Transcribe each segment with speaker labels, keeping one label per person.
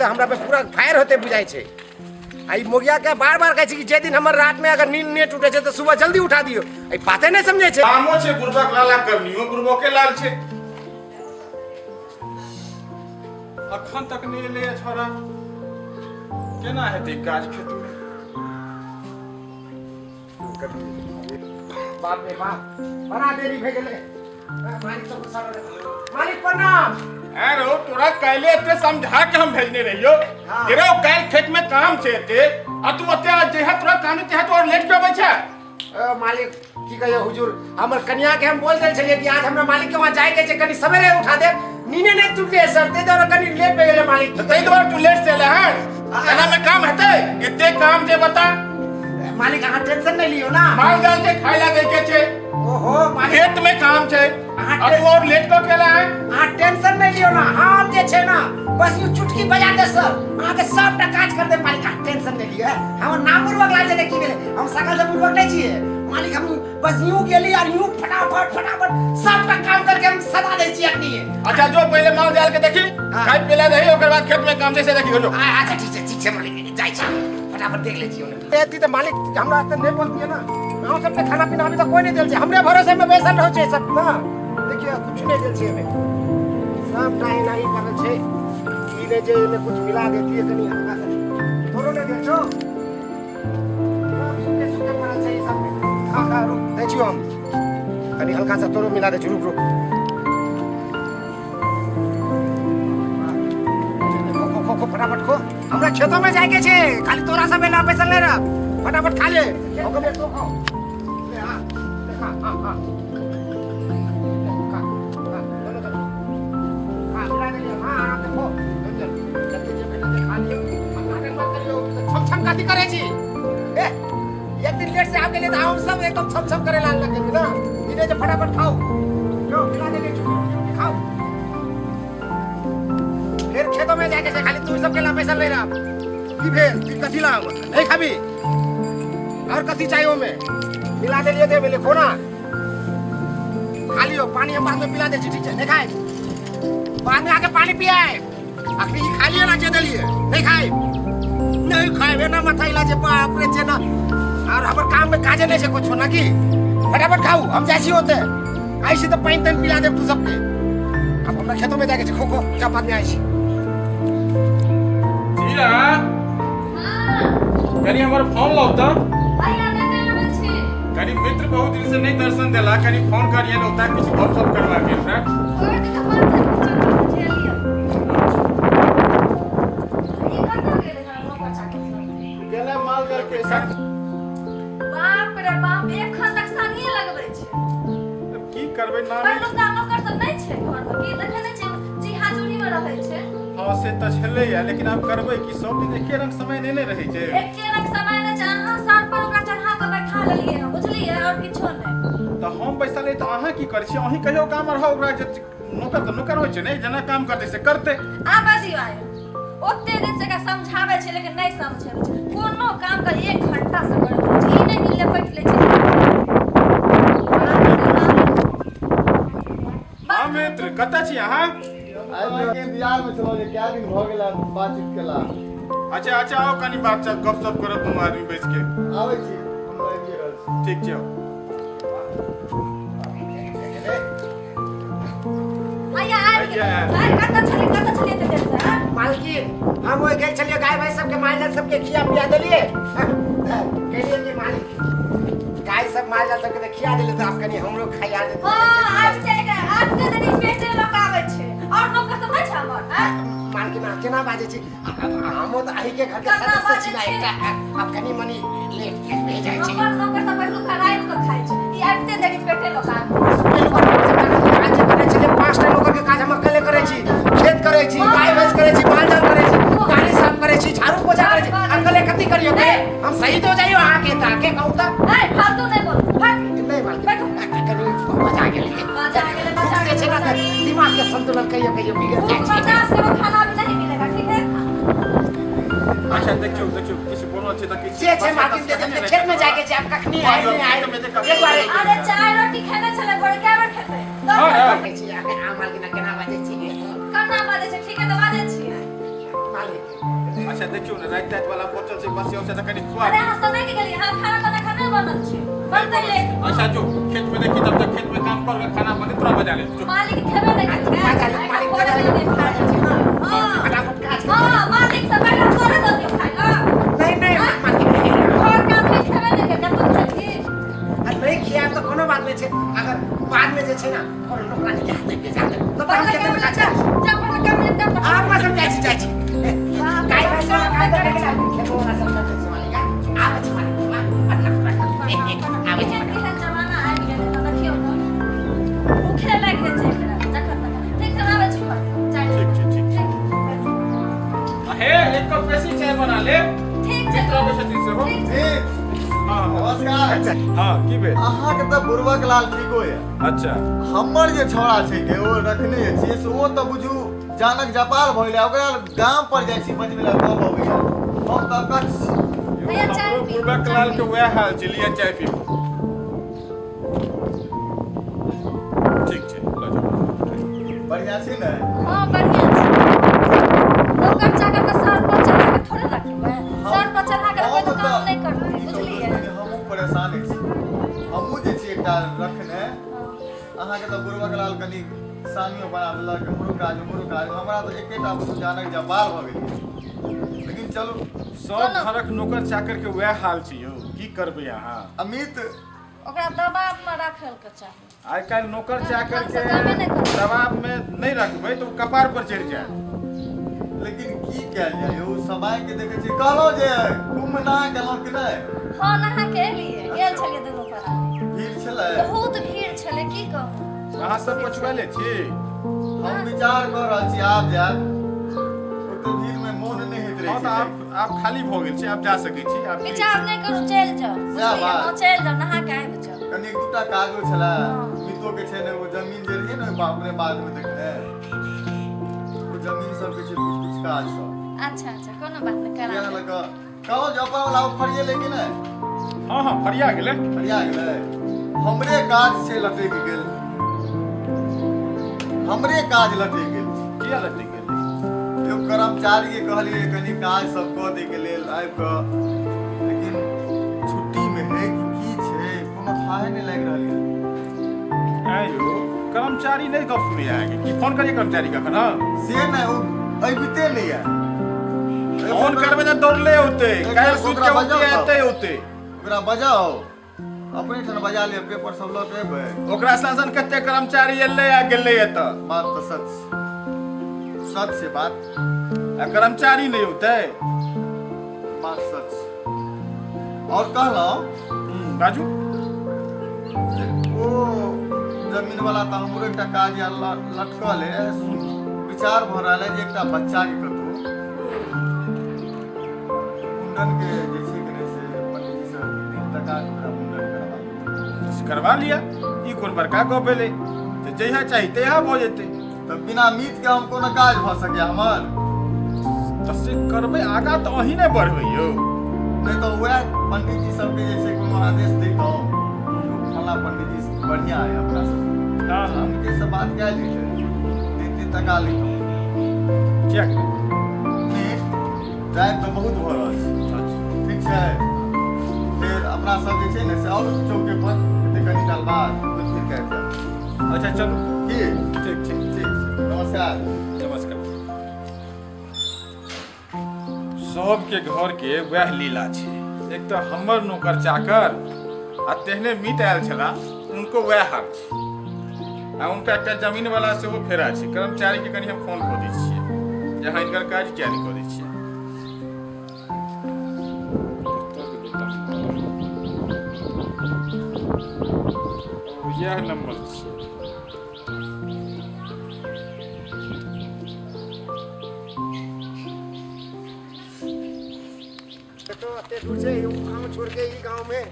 Speaker 1: तो हमरा पे पूरा फायर होते बुझाई छे। आई मोगिया के बार-बार कहै छी कि जे दिन हमर रात में अगर नींद नहीं टूटे छे तो सुबह जल्दी उठा दियो। आई बाते नहीं समझे छे।
Speaker 2: कामो छे बुर्बक लाला करनियो बुर्बके लाल छे। अखन तक नहीं ले छोरा केना हेतै काज खेत में।
Speaker 1: बाप रे बाप बड़ा देरी भे गेले। मालिक तो गुस्सा हो मालिक प्रणाम।
Speaker 2: अरे तोरा काले एते समझा के हम भेजने रहियो तेरे काल खेत में काम छे एते आ तू ओते जेहा तोरा काम ते तो और लेट के आबै छै।
Speaker 1: मालिक की कहियो हुजूर हमर कन्या के हम बोल दे छलिए कि आज हमरा मालिक के वहां जाय के छै कनी सवेरे उठा दे नीने नहीं टूटे सर ते दर कनी लेट भे गेले मालिक।
Speaker 2: तई द्वार तू लेट से ले है एना में काम हेतै एते काम जे बता
Speaker 1: मालिक अहाँ टेंशन नहीं लियो ना
Speaker 2: माल जाल के खाइला दे के छै।
Speaker 1: ओहो मालिक
Speaker 2: खेत में काम छै आ तू और लेट को केला है।
Speaker 1: अहाँ टेंशन नहीं लियो ना हम जे छै ना बस यू चुटकी बजा दे सर अहाँ के सबटा काज कर दे मालिक। अहाँ टेंशन नहीं लियो हमर नाम पूर्वक लाल जे की भेले हम सकल से पूर्वक नहीं छिए मालिक। हम बस यूं गेली और यूं फटाफट सबटा काम करके हम सदा दे छी अपनी।
Speaker 2: अच्छा जो पहले माल जाल के देखी खाइ पीला दही ओकर बाद खेत में काम से देखी हो जो।
Speaker 1: अच्छा ठीक छै मालिक जाय छी फटाफट देख ले छी ओने एती तो मालिक हमरा त नहीं बोलती है ना गांव सब पे खाना पीना अभी तक कोई नहीं देल छै हमरे भरोसे में बैसल रहो छै सब ना। देखिए कुछ नहीं देल छै हमें सब टाइम नहीं करल छै ई ने जे में कुछ मिला देती है कनी हल्का सा थोड़ो नहीं दे छो सब सुके पड़ल छै सब में खा रुक दे छियो हम कनी हल्का सा थोड़ो मिला दे रुक खो फटाफट खो हमरा खेतों में जाए के छे खाली तोरा सब ना बैसल नहीं रह फटाफट खा ले ओके में तो खाओ ले हां हां छम काती करे छी ए एक दिन लेट से आ गेले त हम सब एकदम छम करे लाग लगे ना इने जे फटाफट खाओ जो खिला दे खाओ फिर खेतों में जाके से खाली तू सब के ला पैसा ले रहा की भेल की कथी ला नहीं खाबी और कथी चाहिए में मिला दे लिए दे बोले खोना खा लियो पानी हम बाद में पिला दे ठीक है नहीं खाए बाद में आके पानी पियाए आखिर खा लियो ना जे दलिए नहीं खाए ना माथा इलाज बाप रे जे ना और हमर काम में काजे नहीं से कुछ ना की फटाफट खाओ हम जैसी होते ऐसे तो पानी तन पिला दे तू सबके अब हमरा खेतों में जाके खो खो क्या बाद में आई
Speaker 2: जीरा हां कनी हमर फोन लाओ त
Speaker 3: भाई आने आवे छे
Speaker 2: कनी मित्र बहुत दिन से नहीं दर्शन देला कनी फोन करिए न होता कुछ गप सप करवा के हमरा
Speaker 3: और के मार के लियो ये कत गेले ना बच्चा के
Speaker 2: गेला माल करके साथ
Speaker 3: बाप रे बाप एखन तक सानिए लगबै छे
Speaker 2: की करबै ना
Speaker 3: पर लोग काम कर सब नहीं छे घर में की देखे नहीं छे जी हाजुरी में रहै छे।
Speaker 2: हां से त छले या लेकिन अब करबै कि सब दिन एके रंग समय नहीं रहे छे
Speaker 3: एके रंग समय न जहां सर पर ओकरा चढ़ा के बैठा लेलिए हम बुझलिए और किछो नहीं
Speaker 2: त हम पैसा ले त अहाँ की कर छी अहीं कहियो काम रहो ओकरा जे नौकर त नौकर होय छे नहीं जना काम करते से करते
Speaker 3: आ बाजियो आय ओते दिन से का समझावे छे लेकिन नहीं समझे छे कोनो काम का 1 घंटा से करत छी नहीं मिले बैठ ले छी।
Speaker 2: हां मित्र कत छी अहाँ
Speaker 4: आइ के बिहार में चलो जे क्या दिन भ गेला बातचीत केला।
Speaker 2: अच्छा आओ कनी बात चल गप सप करब तुम आदमी बैठ के
Speaker 4: आबै छी हम आबि रहल छी
Speaker 2: ठीक छै
Speaker 3: कत छलिए ते देर से
Speaker 1: मालकिन हम ओए गेल छलिए गाय भैंस सबके माल जाल सबके खिया पिया देलिए कहलिए कि मालिक गाय सब माल जाल सबके खिया देलिए तो आप कनी हमरो खिया दे।
Speaker 3: हां आज के दिन पेटे लोग आवे छे और लोग सब नहीं छ हमर
Speaker 1: मालकिन आप केना बाजे छी हम तो आही के घर के सदस्य छी ना एकटा आप कनी मनी ले भेज जाय छी
Speaker 3: हमर लोग सब पहिलु खराय को खाय छे ई आते दिन पेटे लोग
Speaker 1: आज करे छले 5 टा लोग के काज हम अकेले करे छी खेत करे छी गाय भैंस करे छी माल जाल करे छी गाड़ी साफ करे छी झाड़ू पोछा करे छी अकेले कथि करियो हम सही तो जाइयो आके ताके कहू त
Speaker 3: ए फालतू नहीं बोल भाग
Speaker 1: नहीं मालकिन कनी मजा गेले से छे ना दिमाग के संतुलन कहियो बिगड़ जाय छै
Speaker 3: 50 के खाना भी नहीं मिलेगा ठीक है।
Speaker 2: अच्छा देखियो किसी बोलो छै त किसी
Speaker 1: छे मालकिन दे खेत में जाके जे आप कखनी आए नहीं आए एक बार
Speaker 3: अरे चाय रोटी खाने चले बड़े क्या बार खेते
Speaker 1: छी आ मालकिन केना बाजे छी
Speaker 3: करना बाजे छे ठीक है तो बाजे छी
Speaker 1: मालिक
Speaker 2: अच्छा देखियो ना रात रात वाला बोतल से बस से त कनी खुआ
Speaker 3: अरे हाँ समय के लिए हाँ खाना बना खाना बनल छै बनते ले
Speaker 2: अच्छा जो खेत में देखी तब तक खेत में काम कर के खाना बने तुरंत बजा ले जो
Speaker 3: मालिक खेबे नहीं करे
Speaker 1: मालिक करे
Speaker 3: हाँ
Speaker 1: फटाफट काज
Speaker 3: हाँ मालिक सब बैठा करे दो खाएगा
Speaker 1: नहीं मालिक
Speaker 3: और काम में खेबे नहीं करे तुम चली
Speaker 1: नहीं खिया तो कोनो बात नहीं छे अगर बाद में जे छे ना और नौकरानी के हाथ में भेजा दे तो काम के दिन काचा
Speaker 3: जब पर काम नहीं कर
Speaker 1: आप मत समझाई जाई छी काय भाषा काय देखे ना खेतो ना समझते छी मालिक आप छी मालिक आवे छी
Speaker 3: जमाना आ गया तो देखियो ना भूखे लगे छै जखन तक ठीक से आवे छी चाय
Speaker 2: ठीक हे एक कप बेसी चाय बना ले
Speaker 3: ठीक छै
Speaker 2: तो बेसी से हो
Speaker 4: ठीक
Speaker 2: हां
Speaker 4: नमस्कार
Speaker 2: हां की बे
Speaker 4: अहाँ के त बुरबक लाल ठीक होय
Speaker 2: अच्छा
Speaker 4: हमर जे छोड़ा छै के ओ रखने छियै से ओ त बुझू जानक जपाल भइले ओकरा गांव पर जाइ छी बजबे ला कब अबै हम त कच
Speaker 3: भैया चाय
Speaker 2: हमरो
Speaker 3: पी
Speaker 2: पूर्वक लाल के वह हाल चलिए चाय पी ठीक छै ल जाओ
Speaker 4: बढ़िया छै ने
Speaker 3: हां बढ़िया छै नौकर चाकर का सर पर चढ़ा के थोड़े रखबे सर पर चढ़ा के कोई तो काम नहीं करते बुझलिए
Speaker 4: हमहू परेशान छी हमहू जे छी एकटा रखने अहाँ के त बुरबक लाल कनी सानियो बना देलक हमरो काज हमरा तो एकेटा बुझू जानक जपाल भ गेल लेकिन चलू
Speaker 2: सब घरक नौकर चाकर के वह हाल छै यौ की करबै अहाँ
Speaker 4: अमित
Speaker 3: ओकरा दबाव में रखल के चाही
Speaker 2: आइ काल्हि नौकर चाकर
Speaker 3: से कामे नहीं
Speaker 2: के
Speaker 3: करबै।
Speaker 2: दबाव में नहीं रखबै तो कपार पर चढ़ जाए
Speaker 4: लेकिन की कैल जाय यौ समय के देखे छी कहलो जे कुंभ ना गेलो कि नहीं
Speaker 3: हां नहा के लिए गेल छलिए दुनू पर
Speaker 4: भीड़ छलै
Speaker 3: बहुत भीड़ छले की कहूं
Speaker 2: अहाँ सब पछुआले छी
Speaker 4: हम विचार कर रहल छी आब जाब ओते भीड़ में मोन नहीं हेत
Speaker 2: हाँ
Speaker 4: रहे
Speaker 2: तो आप खाली भ गेल छी आप जा सकै छी आप
Speaker 3: विचार नहीं करू चल जाओ बुझलिए
Speaker 4: बात।
Speaker 3: हां चल जाओ नहा के आबि जाओ
Speaker 4: कनी एक दूटा कागज छला
Speaker 3: हाँ।
Speaker 4: मितो के छै ने वो जमीन जे रही ने अपने बाद में देखने वो जमीन सब के छै कुछ काज सब
Speaker 3: अच्छा अच्छा कोनो बात नहीं करा
Speaker 4: यहाँ लगा कहो जपा वाला फरिए लेकिन नहीं
Speaker 2: हाँ हाँ फरिया गेलै
Speaker 4: फरिया गेलै हमरे काज से लटक गेल हमरे काज लटक गेल
Speaker 2: किया लटक गेलै
Speaker 4: एगो कर्मचारी के कहलिए कनी काज सब क दे के लेल आबि क लेकिन छुट्टी में है कि की छै कोनो थाहे नहीं लाग रहल है
Speaker 2: आयो कर्मचारी नहीं गप सुनै आगे की फोन करिए कर्मचारी का ना
Speaker 4: से नहीं वो अबिते नहीं है
Speaker 2: फोन करबे त दौड़ले होते काल सुत के उठे एते होते
Speaker 4: ओकरा बजाओ अपने ठन बजा ले पेपर सब लऽ के एबै
Speaker 2: ओकरा शासन कते कर्मचारी एले आ गेले एत
Speaker 4: बात तो सच से बात
Speaker 2: आ कर्मचारी नहीं होते
Speaker 4: बात सच और कहलौं
Speaker 2: बाजू
Speaker 4: ओ जमीन वाला तो हमरो एकटा काज या लटकल है विचार भ रहल है जे एकटा बच्चा के कतौ मुंडन के जे छै कि से पंडित जी से 3 टका के मुंडन
Speaker 2: करवा लिया ई कोन बड़का गप भेलै त जहिया चाही तहिया भ जेतै
Speaker 4: तब बिना मीत के हम कोनो काज भ सके हमर
Speaker 2: त से करबै आगा त अहीं नै बढ़बै यौ
Speaker 4: नहीं तो वह पंडित जी सबके जैसे कोनो आदेश देतो फला पंडित जी बढ़िया है अपना सब
Speaker 2: हां हां
Speaker 4: उनके सब बात क्या लेते 3 टका लेतो
Speaker 2: क्या
Speaker 4: मीत टाइम तो बहुत भ रहल छै ठीक छै फिर अपना सब जे छै ने से और चौके पर कते कनी काल बाद फिर कहते हैं
Speaker 2: अच्छा चलो
Speaker 4: की
Speaker 2: ठीक ठीक
Speaker 4: ठीक नमस्कार
Speaker 2: नमस्कार सबके घर के वह लीला छै एक तो हमर नौकर चाकर आ तेहने मीत आयल छला उनको वह हाल छै आ उनका एकटा जमीन वाला से वो फेरा छै कर्मचारी के कनी हम फोन कऽ दै छियै जे हिनकर काज किया नहीं कऽ दै छियै यह नंबर छै
Speaker 1: तो अते दूर से ये गांव छोड़ के ये गांव में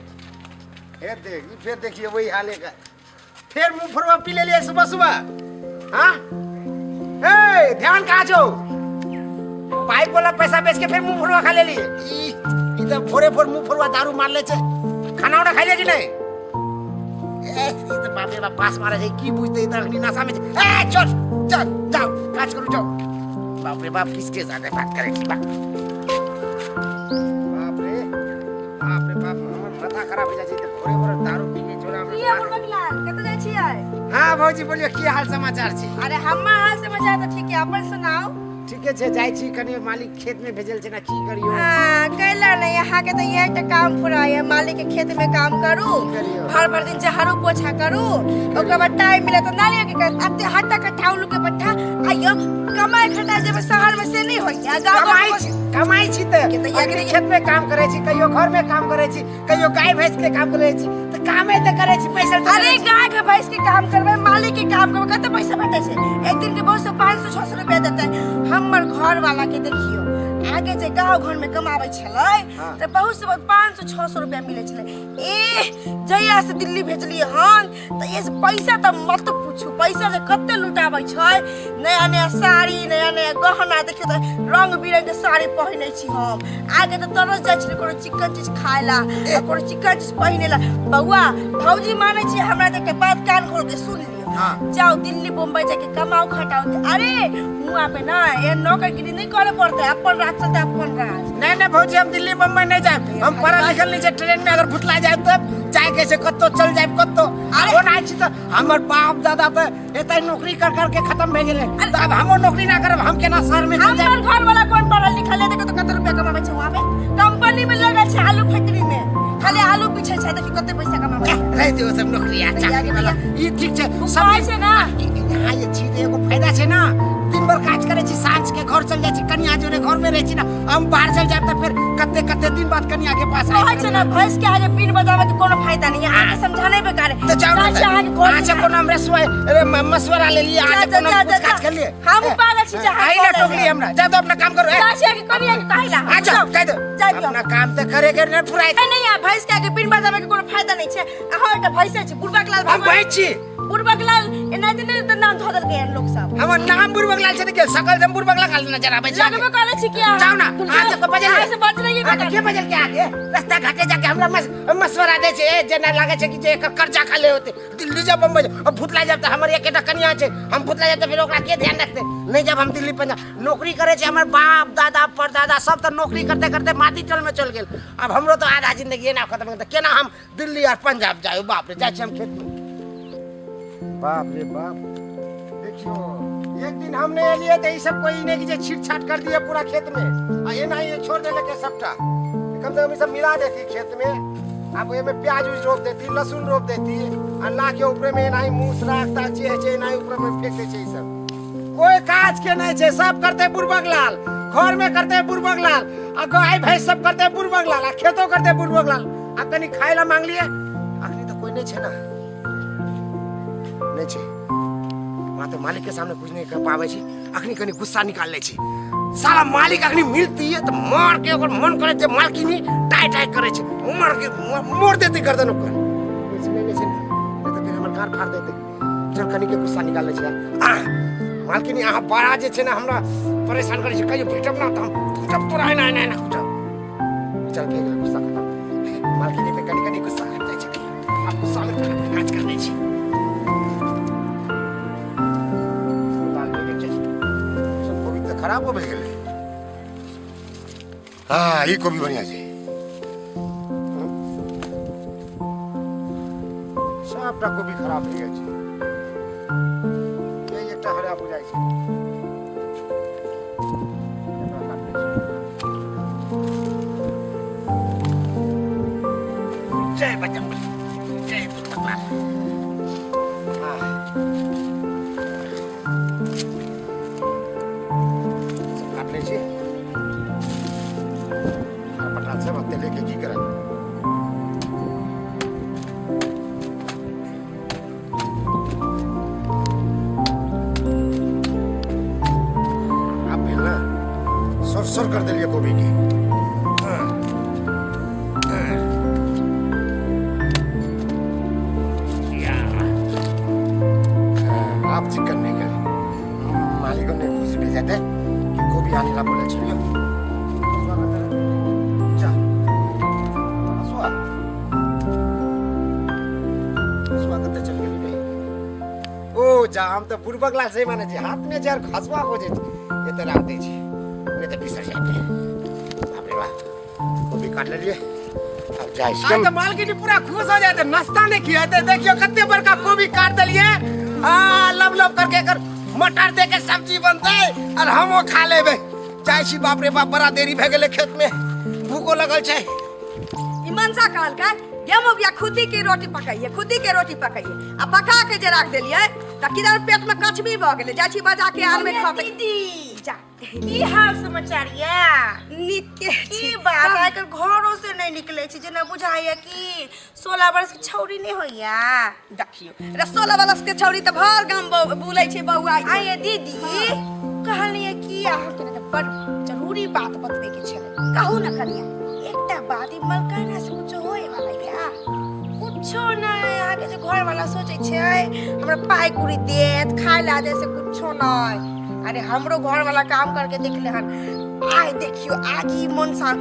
Speaker 1: हे देख ये फिर देखिए वही हाल है फिर मुंह फरवा पी ले लिया सुबह सुबह हाँ ए ध्यान कहाँ छो पाइप वाला पैसा बेच के फिर मुंह फरवा खा ले लिए इधर भोरे भोर मुंह फरवा दारू मार ले छे खाना उड़ा खा ले कि नहीं ए इधर बापे बाप पास मारे है की बुझते इधर अग्नि नशा में ए चल चल जाओ काज करो जाओ बाप रे बाप किसके साथ बात करे छी बाप रे बाप हमर माथा खराब हो जाय छै त भोरे भोरे दारू पी के छोड़ा
Speaker 3: की है बुड़बकलाल कत जाय छियै?
Speaker 1: हां भौजी बोलियो की हाल समाचार छै?
Speaker 3: अरे हमर हाल समाचार त ठीक है, अपन सुनाओ।
Speaker 1: ठीके छै, जाय छी कनी मालिक खेत में भेजल छै ना, की करियो?
Speaker 3: हां कैला नहीं, यहाँ के तो यही तो काम पूरा है, मालिक के खेत में काम करू, भर दिन झाड़ू पोछा करू, ओकर बाद टाइम मिले तो नालियों के अत्ते हट्टा कट्ठा उलू के पट्ठा आइयो कमाई खटा जब शहर में से नहीं होइया,
Speaker 1: कमाई छी त खेत में काम करे छी, कहियो घर में काम करे छी, कहियो गाय भैंस के काम करे छी, त कामे त करे छी, पैसा।
Speaker 3: अरे गाय के भैंस के काम करबे, मालिक के काम करबे, कते पैसा भेटै छै? एक दिन के बहुत से 500-600 रुपया देते। हमर घर वाला के देखियो आगे जे गांव घर में कमाबै छलै त बहुत से 500-600 रुपया मिलै छलै। जहिया से दिल्ली भेजलिए हन त ये पैसा त मत पूछू, पैसा जे कते लुटाबै छै। नया नया साड़ी, नया नया गहना, देखियो त रंग बिरंग के साड़ी पहिनै छी हम। आगे त तरस जाइ छलै कोनो चिकन चीज खाइला, कोनो चिकन चीज पहिनेला। बउआ भौजी मानै छी, हमरा देख के बात कान खोल के सुन लियो। जाओ दिल्ली बम्बई जाके कमाओ खटाओ। अरे हुआ पे ना ये नौकरगिरी नहीं करे पड़ते, अपन राज चलते, अपन राज।
Speaker 1: नहीं भौजी हम दिल्ली बम्बई नहीं जाए, हम पढ़ा लिखल नहीं, ट्रेन में अगर भुतला जाए तब जाए कैसे कत्तो चल जाए कत्तो। वो ना छी त हमर बाप दादा त एतै नौकरी कर कर के खत्म भे गेले, अब हम नौकरी ना करब, हम केना शहर में चल जाए?
Speaker 3: हमर घर वाला कौन पढ़ल लिखल है? देखो तो कते रुपया कमाबै छै वहां पे, कंपनी में लगा छै आलू फैक्ट्री में, खाली आलू पीछे छै, देखि कते पैसा कमाबै छै।
Speaker 1: रह दियो सब नौकरी आ चाकरी वाला, ई ठीक छै सब
Speaker 3: छै ना।
Speaker 1: यहाँ ये चीज एगो फायदा छै ना, दिन भर काज करे छी, सांझ के घर चल जाय छी, कनिया जोरे घर में रह छी ना, हम बाहर चल जाब त फिर कते कते दिन बाद कनिया के पास
Speaker 3: आइ छै ना। भैंस के आगे पीन बजावे के कोनो फायदा नहीं है, आगे समझाने बेकार है।
Speaker 1: तो जाओ ना, आज को नाम मशवरा ले लिए, आज को नाम कुछ काज कर लिए।
Speaker 3: हम पागल छी, जा
Speaker 1: आई ना टोकली हमरा, जा तो अपना काम करो।
Speaker 3: चाची के कनिया के कहिला
Speaker 1: आ जाओ कह दो, अपना काम त करे के न पूरा
Speaker 3: नहीं है। भैंस के आगे पीन बजावे के कोनो फायदा नहीं छै। अहाँ त भैंसे छी, बुड़बकलाल
Speaker 1: हम भैंस छी।
Speaker 3: बुड़बकलाल एना दिन त नाम धोदल के लोग सब।
Speaker 1: हमर नाम बुड़बकलाल छै के सकल जम बुड़बकलाल नजर आबै छै।
Speaker 3: लगबे करे छी क्या?
Speaker 1: जाओ ना, आज को बजल
Speaker 3: ऐसे बज रही है
Speaker 1: के बजल के आगे रास्ता घाटे जाके हमरा मशवरा दे छै, जे ना लागे छै कि जे एकर कर्जा खा ले होते, दिल्ली जा बम्बई अब भुतला जाब त हमर एकेटा कनिया छै, हम भुतला जाब त फिर ओकरा के ध्यान रखते? नहीं जब हम दिल्ली पंजाब नौकरी करे छै, हमर बाप दादा परदादा सब त नौकरी करते करते माटी टल में चल गेल। अब हमरो तो आधा जिंदगी ना खत्म त केना हम दिल्ली और पंजाब जायो? बाप रे जाय छी हम खेत में, बाप रे बाप। देखियो एक दिन हमने लिए तो ये सब कोई नहीं कि छीट छाट कर दिए पूरा खेत में, आ ये नहीं ये छोड़ देले के सबटा, कम से कम ये सब मिला देती खेत में। अब ये में प्याज उज रोप देती, लहसुन रोप देती, अल्लाह के ऊपर में नहीं मूस राखता छे नहीं ऊपर में फेंक दे छे। सब कोई काज के नहीं छे, सब करते बुड़बकलाल, घर में करते बुड़बकलाल, आ गाय भैंस सब करते बुड़बकलाल, आ खेतो करते बुड़बकलाल। आ कनी खाइला मांग लिए, अखनी तो कोई नहीं छे ना, नहीं छे वहाँ तो मालिक के सामने कुछ नहीं कर पावे छी, अखनी कनी गुस्सा निकाल ले छी। साला मालिक अखनी मिलती है तो मार के ओकर मन करे जे मालकिनी टाई टाई करे छी, मार के मोड़ देती गर्दन ओकर, इसमें नहीं छे नहीं तो फिर हमर गार फाड़ देते। चल कनी के गुस्सा निकाल ले छी। मालकिनी अहाँ बड़ा जे छे ना हमरा परेशान करे छी, कहियो भेटब ना त हम जब तोरा ना ना ना कुछ चल के गुस्सा खत्म। मालकिनी पे कनी कनी गुस्सा कर जाय छी, अब गुस्सा में काज कर ले छी। खराब हो गेलै। हाँ ई कोबी बढ़िया छै, सबटा कोबी खराब हो गेल छै, ये एकटा हरा बुझाइ छै। जय बजरंग, जय बुद्धलाल। लेके की करा आप ना सर कर दिलिए कोबी की। आप चिकन नहीं गए, मालिकों ने खुशी भेजा थे कि कोबी आने ला बोले चलिए। हम तो बुड़बकलाल से माने हाथ में जार खसवा हो जे तुरंत रख दीजिए नहीं तो बिसर जाएंगे। बाप रे बाप गोभी काट लिए अब जाए आज तो मालकिन पूरा खुश हो जाते नाश्ता नहीं किया थे देखियो कितने बड़का गोभी काट दिए हाँ लब लब करके कर मटर दे के सब्जी बनते और हम वो खा लेबे जाए छी। बाप रे बाप बड़ा देरी भे गेले खेत में भूखो लगल छै।
Speaker 3: मनसा कहल का गेहूं बिया खुदी के रोटी पकाइए खुदी के रोटी पकाइए आ पका के जे रख देलिए त किधर पेट में कचबी भ गेले जाची बजा के आल में खा दीदी जा
Speaker 5: की हाल समाचार या
Speaker 3: निके
Speaker 5: की बात आकर घरों से नहीं निकले छी जना बुझाइए कि 16 वर्ष की छौरी नहीं होइया
Speaker 3: देखियो रे 16 वर्ष के छौरी त भर गाम बुलै छै बौआ
Speaker 5: आये दीदी कहलिए कि अहाँ के बड़ जरूरी बात बतबे के छले कहू न कनिया एकटा बात ई मलकाना सोचो होए वाला या कुछो नहीं आगे जो घर वाला सोचे छै हमरा पाई कुड़ी देत खाय ला दे से कुछो नहीं। अरे हमरो घर वाला काम करके देख ले हन आय देखियो आगी मनसा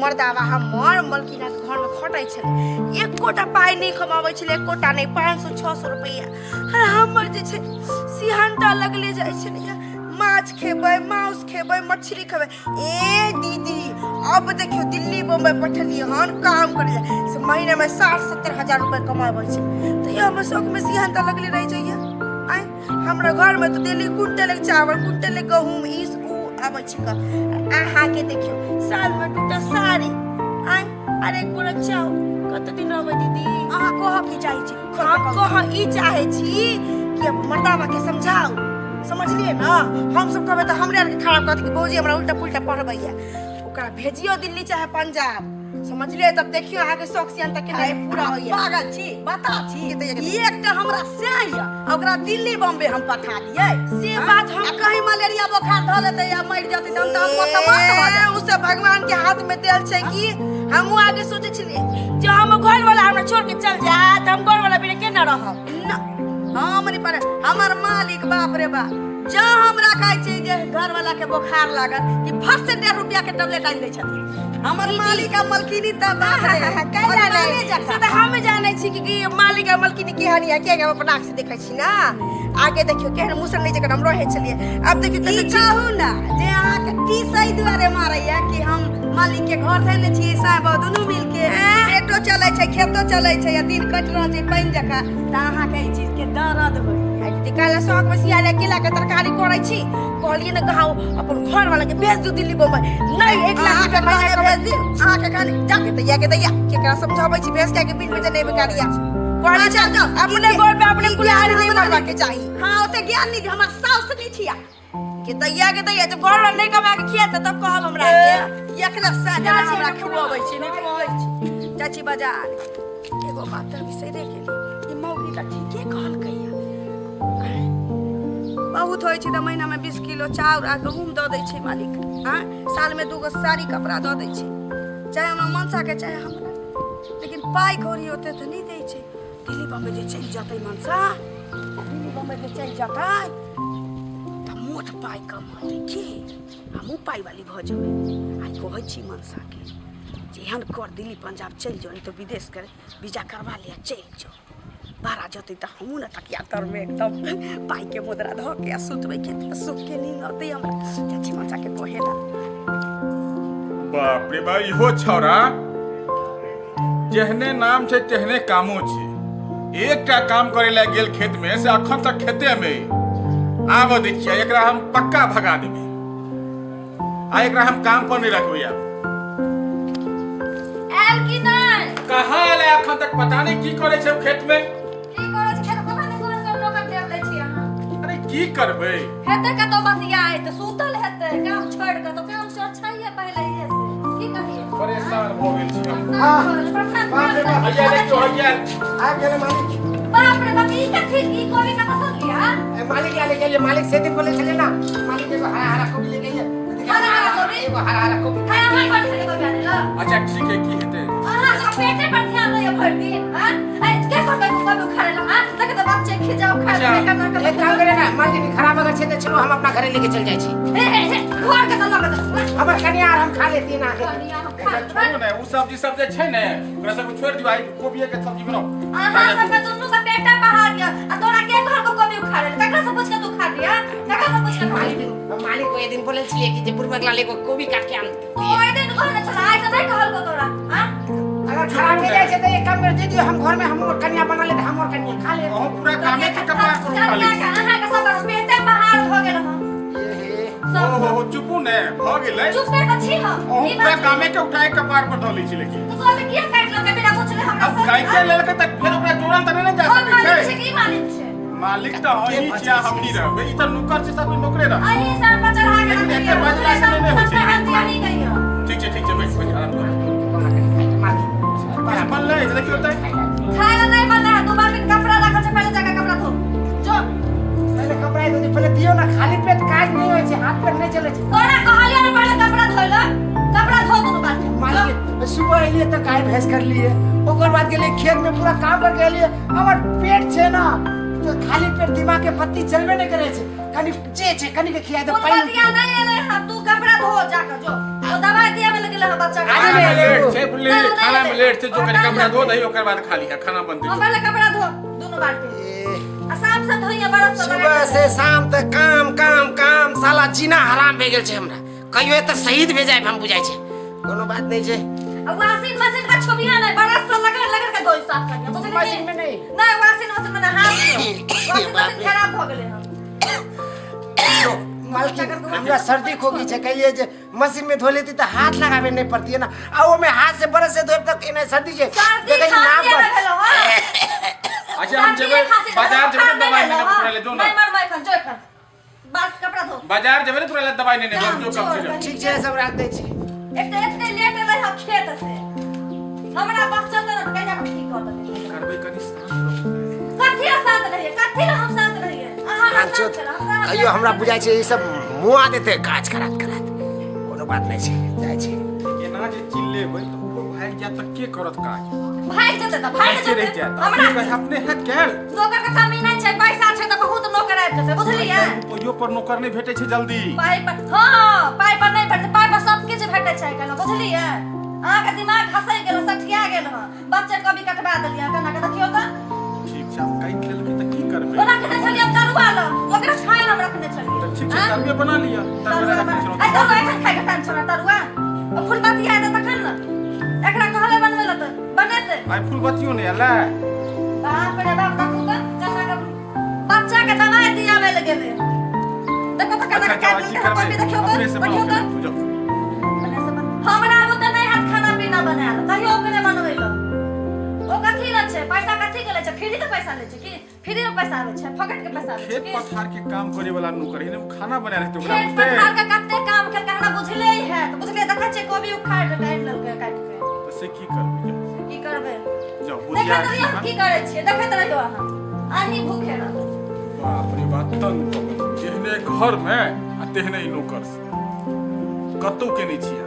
Speaker 5: मर्दावा हमर मलकिना के घर में खटाई छले एकोटा पाई नहीं कमाबै छले एकोटा नहीं 500-600 रुपया अरे हमर जे छै सिहंता लगले जाय छले माछ खेबै मांस खेबै मछली खेबै ए दीदी अब देखियो दिल्ली बम्बई पठलिए हन काम करे से महीने में 60-70 हजार रुपया कमाबै छै तो ये हमर शौक में सिहंता लगले रह जाइए। आय हमरा घर में तो डेली कुंटल चावल कुंटल गहूम इस उ आबै छै अहाँ के देखियो साल में टूटा साड़ी आय अरे कोरा चाउ कत दिन रहबै दीदी
Speaker 3: अहाँ कह की चाहि छी
Speaker 5: हम कह ई चाहे छी कि अब मर्दावा के समझाओ समझलिए ना हम सब कहबे तो हमरे आर के खराब कहत कि बौजी हमरा उल्टा पुल्टा पढ़बैया ओकरा भेजियो दिल्ली चाहे पंजाब समझलिए तब देखियो अहाँ के शौक सियान तक के पूरा होइया
Speaker 3: पागल छी बता छी एकटा हमरा से आइया ओकरा दिल्ली बम्बे हम पठा दिए
Speaker 5: से बात हम
Speaker 3: कहीं मलेरिया बुखार ध लेते या मर जाते त हम मौसम
Speaker 5: उ सब भगवान के हाथ में देल छै कि हम आगे सोचे छलिए जो हम घर वाला हमरा छोड़ के चल जाए त हम घर वाला बिना केना रहब
Speaker 3: ना हम नहीं पर हमर मालिक बाप रे बाप जहाँ हमरा कहै छै जे घर वाला के बुखार लागल कि फट से 1.5 रुपया के टेबलेट आनि दै छथिन हमर मालिक आ मलकिनी त बाप रे
Speaker 5: कैला नहीं से त हम जानै छी कि मालिक आ मलकिनी की हनिया के हम अपन आँख से देखै छी ना आगे देखियो केहन मुसर नहीं जकर हम रहे छलिए अब देखियो
Speaker 3: ई कहू ना जे अहाँ के की सही दुआरे मारैया कि हम मालिक के घर धैले छी साहब दुनू मिल के पेटो चलै छै खेतो चलै छै या दिन कट रहल छै पानी जका त अहाँ के ई चीज के दर्द होय
Speaker 5: काला शौक में सियाले केला के तरकारी करै छी कहलिए न कहाओ अपन घर वाला के भेज दो दिल्ली बम्बई नहीं 1 लाख रुपया महीने भेज दी अहाँ के खाली जाके दैया केकरा समझाबै छी भेज के बीच में जे नहीं बेकारिया कहली चल जाओ अपने गोल पे अपने कुल्हाड़ी नहीं मारबा के चाहिए
Speaker 3: हां ओते ज्ञान नहीं हमर साउस नहीं छिया
Speaker 5: के दैया जब घर वाला नहीं कमा के खिया तब कहब हमरा के
Speaker 3: एकरा साजा हमरा खुआबै छी नहीं कहै छी चाची बाजार एगो बात बिसरे गेली ई मौगी त ठीके कहल कहिया बहुत होय छै त महीना में 20 किलो चाउर आ गहूम द दै छै मालिक हां साल में 2 गो साड़ी कपड़ा द दै छै चाहे हमरा मनसा के चाहे हमरा लेकिन पाई कौड़ी होते त नहीं दै छै दिल्ली बम्बई जे चल जाते मनसा दिल्ली बम्बई जे चल जाता त मोट पाई कमाते की हमहू पाई वाली भ जेबै आ कहै छी मनसा के जे हन कर दिल्ली पंजाब चल जो नहीं तो विदेश करे वीजा करवा लिया चल जो बारा जते त हमहू न तकिया तर में एकदम पाई के मुद्रा ध के सुतबै के सुख के नींद आते हमरा चाची मनसा के कहेला
Speaker 2: बाप रे बा इहो छौरा जेहने नाम छै तेहने कामो छै एकटा काम करे ला गेल खेत में से अखन तक खेते में आब दै छियै एकरा हम पक्का भगा देबै आ एकरा हम काम पर नहीं रखबै अब
Speaker 5: आयल की नहीं
Speaker 2: कहां आले अखन तक पता नहीं की करे छै खेत में
Speaker 5: की करै छै पता नहीं कोन कोन टोका देब दै छी अहाँ
Speaker 2: अरे की करबै
Speaker 5: हेते का तो बतिया है तो सूतल हेते काम छोड़ के तो काम से अच्छा ही है पहले ही से की कहिए
Speaker 2: परेशान हो गेल छी हम
Speaker 5: बाप रे बाप
Speaker 2: हैया देखियो हैया
Speaker 1: आ गेले मालिक
Speaker 5: बाप रे बाप ई का ठीक ई कोरी का तो सुन लिया
Speaker 1: मालिक आने के लिए मालिक से दिन बोले चले ना मालिक को हरा हरा को ले गई है
Speaker 5: हरा कोबी
Speaker 1: एगो हरा हरा को
Speaker 5: हां हां कोन से को जाने ला
Speaker 2: अच्छा ठीक है की हेते
Speaker 5: हां सब पेटे पर ध्यान दे भर दिन हां ए के करबै कब खड़े ला हां तक तो बच्चे खिजाओ खा के
Speaker 1: एक काम करे ना मालिक खराब अगर छे तो चलो हम अपना घरे लेके चल जाई छी
Speaker 5: ए घर के तो लग
Speaker 1: हमर कन्या हम खा लेती ना
Speaker 2: छोड़ो ना उ सब्जी सब जे छै ने ओकरा सब छोड़ दियो आई कोबी के सब्जी बनाओ
Speaker 5: हां सब दोनों का पेटा पहाड़ गया आ तोरा के घर को कभी उखाड़ ले तकरा सब पूछ के तू खा लिया कका से पूछ के
Speaker 1: मालिक को एक दिन बोले छिए कि जे बुरबक लाले को कोबी काट के आन
Speaker 5: ओए दिन घर में चला आइ त नहीं कहल को तोरा हां
Speaker 1: अगर खराब हो जाए तो एक काम कर दीजिए हम घर में हम और कन्या बना ले हम और कन्या खा ले
Speaker 2: हम पूरा कामे के कपार पर उठा ली
Speaker 5: अहाँ के सब पेटे पहाड़ हो गेल हम
Speaker 2: ओहो चुपू ने भ गेलै
Speaker 5: चुप कर के छी हम
Speaker 2: हम पूरा कामे के उठाए कपार पर धोली छी लेकिन
Speaker 5: तो तोरा किया काट लो के बिना पूछले हमरा
Speaker 2: अब गाय के लेल के तक फिर ओकरा जोड़ल त नहीं जा सकै छै
Speaker 5: की मालिक छै
Speaker 2: मालिक त अही छिया हम ही रहबै ई त नौकर छै सब नौकरे रह
Speaker 5: अही सर पर चढ़ा के
Speaker 2: एके बजला से नहीं होय छै
Speaker 5: नहीं कहियो
Speaker 2: ठीक छै बैठ आराम कर कुछ बनले देखियो त
Speaker 5: खाना नहीं बना दो बार में कपड़ा रखल छै पहले जाके कपड़ा धो जो
Speaker 1: पहले कपड़ा दो पहले दियो ना खाली पेट काज नहीं होय छै हाथ पैर नहीं चले छै
Speaker 5: तोरा कहलियो ना पहले कपड़ा धो लो कपड़ा धो दो बार
Speaker 1: मालिक सुबह एलिए तो गाय भैंस कर लिए ओकर बाद गेलिए खेत में पूरा काम कर गेलिए हमर पेट छै ना तो खाली पेट दिमाग के पत्ती चलबे नहीं करे छै कनी छै कनी के खिया दे
Speaker 5: पानी दिया नहीं है तू कपड़ा धो जाकर जो तो दवाई दिया में लगले है बच्चा
Speaker 2: खाना लेट छै बुले खाना में लेट छै जो कनी कपड़ा धो दही ओकर बाद खा लिया खाना बनते
Speaker 5: वो पहले कपड़ा धो दोनों बार पे शाम से धोइया बरस
Speaker 1: सुबह से शाम तक काम काम काम साला जीना हराम भे गेल छै हमरा कहियो त शहीद भे जाय हम बुझाय छै कोनो बात नहीं छै
Speaker 5: अब वाशिंग मशीन का छबिया नहीं बरस से लगा के धोई साफ कर बुझली
Speaker 1: मशीन में नहीं
Speaker 5: वाशिंग मशीन में हाथ वाशिंग मशीन खराब हो गेले हम
Speaker 1: मालकिन हमरा सर्दी खोगी छै कहलिए जे मशीन में धो लेती त हाथ लगावे नहीं पड़ती है ना आ ओ में हाथ से बरस से धोब तक एने सर्दी छै
Speaker 5: देखै नाम पर
Speaker 2: अच्छा हम जेबै बाजार जेबै दवाई लेने तोरा ले जो ना
Speaker 5: नहीं मर खन जो खन बात कपड़ा धो
Speaker 2: बाजार जेबै तोरा ले दवाई लेने जो कब छै
Speaker 1: ठीक छै सब राख दे छी
Speaker 5: एते लेट ले हम खेत से हमरा पास चल न कहिया ठीक कर दे
Speaker 2: करबै कनी शांत
Speaker 5: कथि शांत रहिए कथि हम शांत रहिए अहाँ शांत
Speaker 1: कहियो हमरा बुझाय छै ई सब मुआ देते काज करात कोनो बात नहीं छै जाय छै
Speaker 2: केना जे चिन लेबै तो भाई जा तक के करत काज
Speaker 5: भाई जते त भाई जते
Speaker 2: हमरा अपने हाथ केल
Speaker 5: नौकर के कमी नहीं छै पैसा छै त बहुत नौकर आबि जते बुझलिए
Speaker 2: ओयो पर नौकर नहीं भेटै छै जल्दी
Speaker 5: पाई पर हां पाई पर नहीं भेटै पाई पर सब किछ भेटै छै कहलो बुझलिए अहाँ के दिमाग खसै गेल सठिया गेल ह बच्चे कभी कटवा देलिए कना के देखियो त
Speaker 2: ठीक छै काई खेल के त की करबै
Speaker 5: ओना के छलिए तरुआ ल ओकरा खाइ हम रखने छलिए
Speaker 2: ठीक छै तरुआ बना लिया तरुआ रखने छलो
Speaker 5: आई तो ऐसा खाइ के टाइम छोड़ा तरुआ और फूल बाती आए त तखन न एकरा कहले बनवे ल त बनेते
Speaker 2: आई फूल बतियो नहीं आला
Speaker 5: बाप रे बाप देखू त कना के बच्चा के दवाई दियावे ल गेले देखो त कना के देखियो त देखियो त हमरा अब त नहीं हाथ खाना पीना बनाएल कहियो ओकरे बनबै ल ओ कथि ल छै पैसा कथि के ले छै फ्री के पैसा ले छै कि फ्री में पैसा आवे छै फकट के पैसा आवे छै
Speaker 2: खेत पथार के काम करे वाला नौकर है खाना बना रहे तो
Speaker 5: खेत पथार के कते काम कर हमरा बुझले है तो बुझले देखै छै कोबी उखाड़ के टाइम लग काट के
Speaker 2: तो से की करबै
Speaker 5: की करबै
Speaker 2: जाओ
Speaker 5: देखै
Speaker 2: बुझिया
Speaker 5: तो हम की करै छियै देखैत रहियो अहाँ आही भूखे रह
Speaker 2: बाप रे बात तंग जेहने घर में आ तेहने नौकर कतौ के नहीं छिया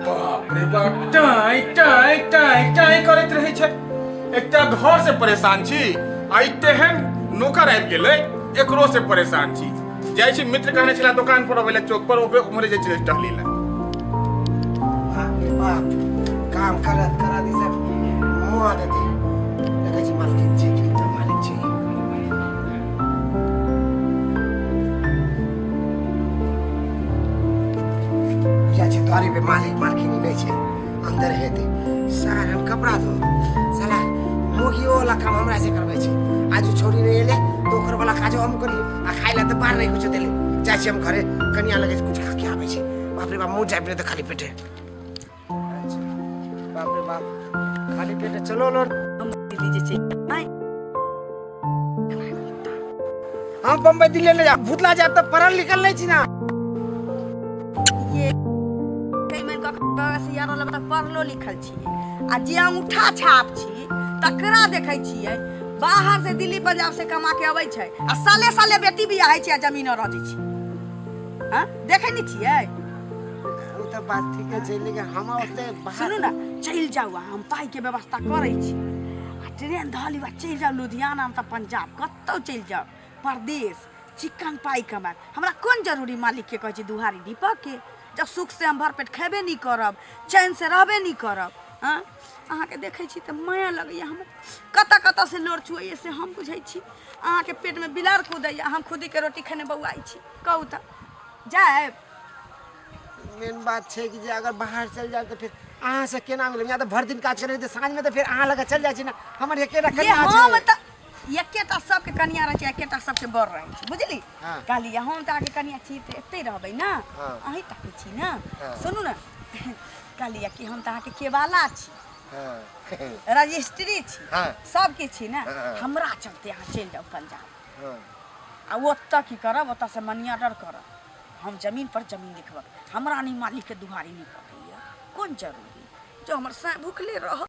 Speaker 2: बाप रे बाप टाई टाई टाई टाई करैत रहै छै एकटा घर से परेशान छी आ तेहन नौकर आबि गेलै एकरो से परेशान छी जाइ छी मित्र कहने छला दुकान पर अबैले चौक पर ओबे उमरे जाइ छै टहली ला
Speaker 1: बाप काम करत दी सब मुआ देते देखै छी मालिक छै कि त मालिक छै या छै द्वारी पे मालिक मालकिनी नहीं छै अंदर हेते सार हम कपड़ा धो साला मोगियो वाला काम हमरा से करबै छै आज छोरी नहीं एले तो ओकर वाला काज हम करी आ खाइला त बाहर नहीं कुछ देले जाइ छी हम घरे कनिया लगे कुछ खा के आबै छै बाप रे बाप मुंह जाइब ने त खाली पेटे बाप रे बाप खाली पेटे चलो लो हम बम्बई दिल्ली ले जा भूतला जा त पढ़ल लिखल नहीं छी ना
Speaker 3: ये कई मन का से यार वाला पढ़लो लिखल छी आ जे अंगूठा छाप छी तकरा देखै छियै बाहर से दिल्ली पंजाब से कमा के आबै छै आ साले साले बेटी बियाह होइ छै आ जमीन रह जाइ छै हां देखै नहीं छियै
Speaker 1: ओ त बात ठीक है लेकिन हम ओते बाहर
Speaker 3: सुनू ना चल जाऊ हम पाई के व्यवस्था करै छी आ ट्रेन धली बा चल जाऊ लुधियाना त पंजाब कतौ चल जाऊ परदेश चिकन पाई कमाए हमरा कोन जरूरी मालिक के कहै छी दुहारी दीपक के जब सुख से हम भरपेट खेबे नहीं करब चैन से रहबे नहीं करब हां अहाँ के देखै छी त माया लगैया हम कत से लोर चुइए से हम बुझै छी अहाँ के पेट में बिलार कूदैया हम खुदी के रोटी खाने बउआई छी कहू त जाए
Speaker 1: मेन बात है कि जे अगर बाहर चल जाए तो फिर अहाँ से केना मिले या तो भर दिन काज करे साँझ में तो फिर अहाँ लगा चल जाए ना हमर एकेटा
Speaker 3: ये
Speaker 1: कन्या
Speaker 3: हम
Speaker 1: छै
Speaker 3: त एकेटा सबके कनिया रहे छै एकेटा सबके बर रहे छै बुझली
Speaker 1: हाँ।
Speaker 3: कहली हम त आके कनिया छी त एते रहबै ना
Speaker 1: हाँ।
Speaker 3: अहीं तक छी ना
Speaker 1: हाँ।
Speaker 3: सुनू ना कहली कि हम त आके केवाला छी
Speaker 1: हाँ
Speaker 3: रजिस्ट्री छी
Speaker 1: हाँ।
Speaker 3: सबके छी ना
Speaker 1: हाँ।
Speaker 3: हमरा चलते अहाँ चल जाओ पंजाब
Speaker 1: हाँ
Speaker 3: आ ओतऽ की करब ओतऽ से मनी ऑर्डर करब हम जमीन पर जमीन लिखब हमरा नहीं मालिक के दुहारी नहीं पड़ैया कौन जरूरी जो हमर साँ भूखले रह